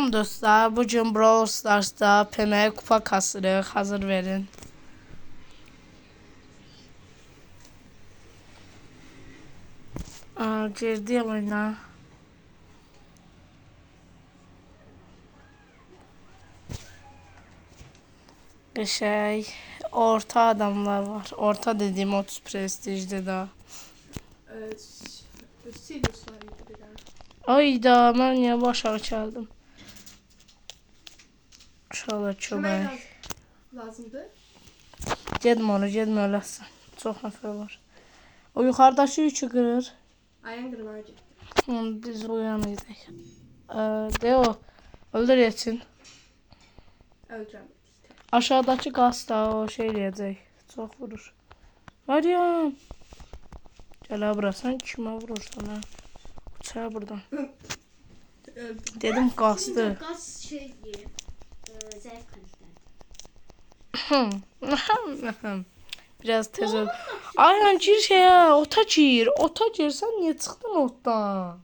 Salam dostlar, bugün Brawl Stars'da PM'ye kupa kasırıq, hazır verin. Girdi oyuna. Qəşəng, orta adamlar var. Orta dediğim 30 prestijde daha. Sirius var idi bir dənə. Ayda, mən niyə başa çaldım? İnşallah kömək. Lazımdır. Gedmə öləsən. Çox nəfər var. O yuxarıdakı yükü qırır. Ayağın qırmağa getdi. Biz uyanıyorduk. De o, öldür yetin. Öldürəm. Aşağıdaki gaz da o şey diyecek. Çok vurur. Meryem. Gel ha bura, sen kime vurursan ha? Uçağı buradan. Dedim gazdı. Gaz şey diye. Zayıf kaliteli. Biraz tez ol. Aynen gir şeye, ota gir. Ota gir, sen niye çıktın otdan?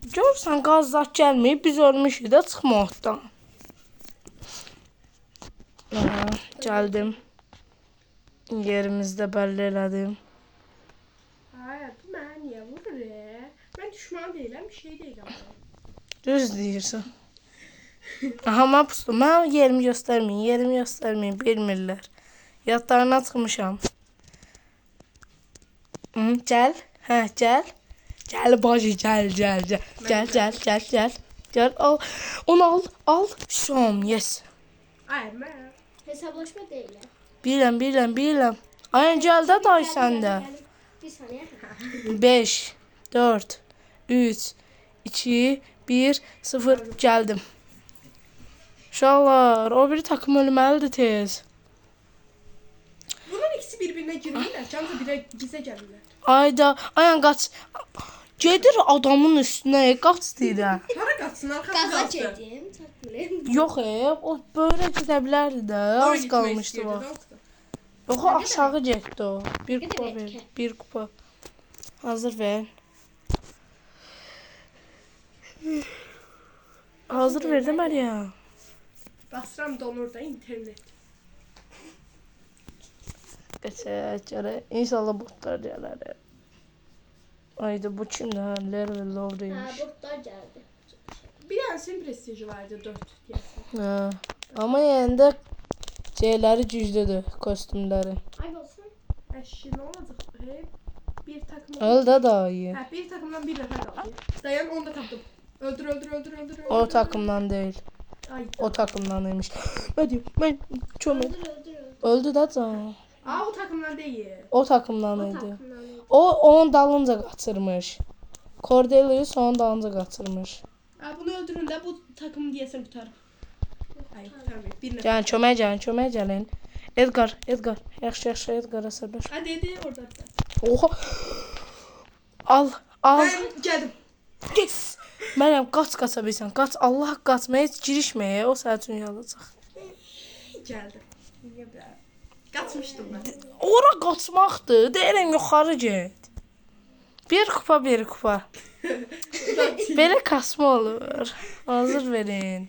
Görürsən qaz zat gəlməyib, biz ölmüşük də, çıxma otdan. Gəldim. Yerimizdə bəlli elədim. Hayır, bu mənə niyə vurur? Mən düşman deyiləm, bir şey deyiləm. Düz deyirsən. Aha, mən pustum. Mən yerimi göstərməyin, bilmirlər. Yadlarına çıxmışam. Gəl, gəl. Gəl bacı, gəl. Gəl, al. Onu al. Şom, yes. Hayır, mən. Hesaplaşma değil. Bilirəm. Ayın gəl də day səndə. Bir saniye. 5, 4, 3, 2, 1, 0, gəldim. Uşaqlar, o biri takım ölməlidir tez. Bunun ikisi bir-birinə girmirlər, canca bizə gəlirlər. Ayda, ayan qaç. Gedir adamın üstünə, qaç deyirəm. Hara qaçsın, arxası Gaza qalsın. çektim. Çakmıyorum. Yox, o böyle gedə bilərdi də, az qalmışdı vaxt. Yox, o aşağı getdi o. Bir kupa ver, bir kupa. Hazır ver. Hazır ver də Məryəm. Basıram donur da internet. Geçək, İnşallah botlar gələr. Ayda bu kimdir ha? Level Ha, Low'daymış. botlar geldi. Bir dənəsinin prestiji vardı 4 deyəsən. Ha. Ama yine de şeyləri güclüdür, kostümləri. Ay olsun. Əşi, nə olacaq? Bir takım. Öl də daha iyi. Hə, bir takımdan bir nəfər qaldı. Dayan, onu da tapdım. Öldür. O takımdan değil. Ay. O takımdanıymış. Ben çömel. Öldür. Öldü de can. Aa, o takımdan deyil. O takımdanıydı. O onun dalınca qaçırmış. Cordelius onun dalınca qaçırmış. Aa, bunu öldürün də bu takım deyəsən qutar. Ay, qurtarmayıb. Bir nəfər. Gəlin, kömək gəlin. Edgar. Yaxşı, Edgar'a səbir. Ha, dedi orada bir tane. Oha. Al. Ben geldim. Yes. Məryəm, qaça bilsən. Qaç, Allah qaçmaya heç girişməyə, o sənin üçün yalacaq. Geldim. Niye be? Kaçmıştım ben. Ora qaçmaqdır. Deyirəm yuxarı get. Bir kupa. Belə kasma olur. Hazır verin.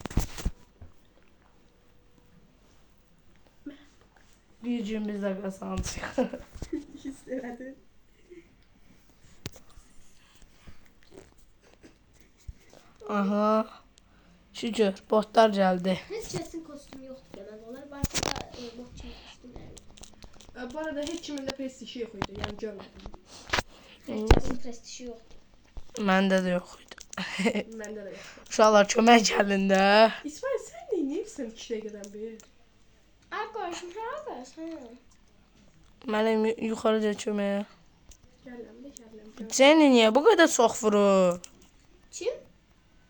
Bir gün biz də qazanacağıq. İstemedin. Aha. Şükür, botlar gəldi. Hiç kesin kostüm yoktu demek. Onlar başka da bot için kostümler. Bu arada hiç kimin de prestiji yok idi. Yani görmedim. Hiç kesin prestiji yoktu. Məndə də yox idi. Bende de yok. Uşaqlar kömək gəlin də. İsmail, sen ne neymişsin 2 dakikadan bir? Arkadaşım ne yapıyorsun? Mənim yuxarıca köməyə. Geldim. Jenny niyə bu qədər çox vurur? Kim?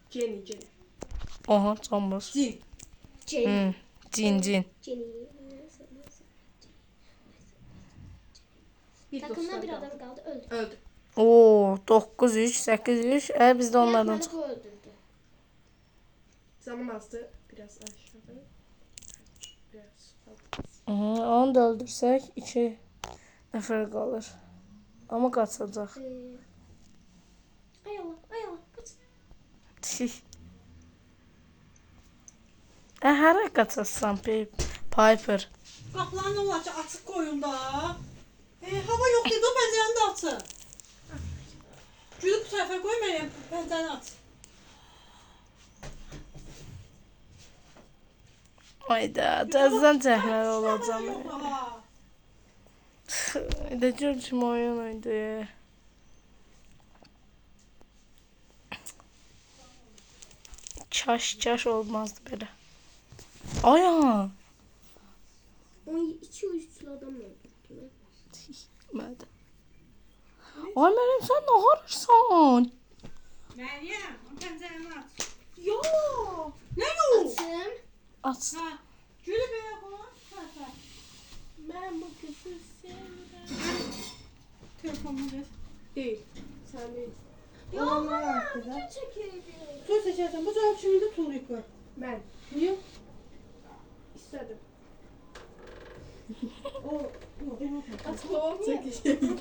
Jenny. Aha, canbaz. Jin. Jenny. Cin. Jenny. Bir Takımdan bir dostlar adam kaldı öldü. öldü. Oo, 9-3, 8-3. Biz də onlardan Onlardan çıx. bu öldürdü. Zaman azdı. Biraz aşağıda. Biraz altta. Aha, onu da öldürsək 2 nəfər qalır. Amma qaçacaq. Ay Allah. Kaç. Tih. Hara qaçasan Piper? Qapıların ne olacaq? Açıq qoyun da. Hava yox dedi, o pəncərəni də açın. Gülü bu tərəfə qoy, Məryəm, pəncərəni aç. Ayda, təzədən cəhməli olacam. Yox, aha. Də gör kim oyun oydu. Kaş olmazdı belə. Aya. 2-3 adam öldürdü. Mədə. Ay Məryəm, sən nə arırsan? Məryəm, pəncərəni aç. Yo. Nə yox? Açım. Aç. Ha, gülü belə qoy. Tərəfə. Ben bu kızı sevdim. Telefonunu ver. Değil. Sen değil. Ya bana video çekildi. Su seçərsən, bu cavab kimində tuluyub var? Ben. Niyə? İstedim. O, yox, yox. Açıklama çekişim.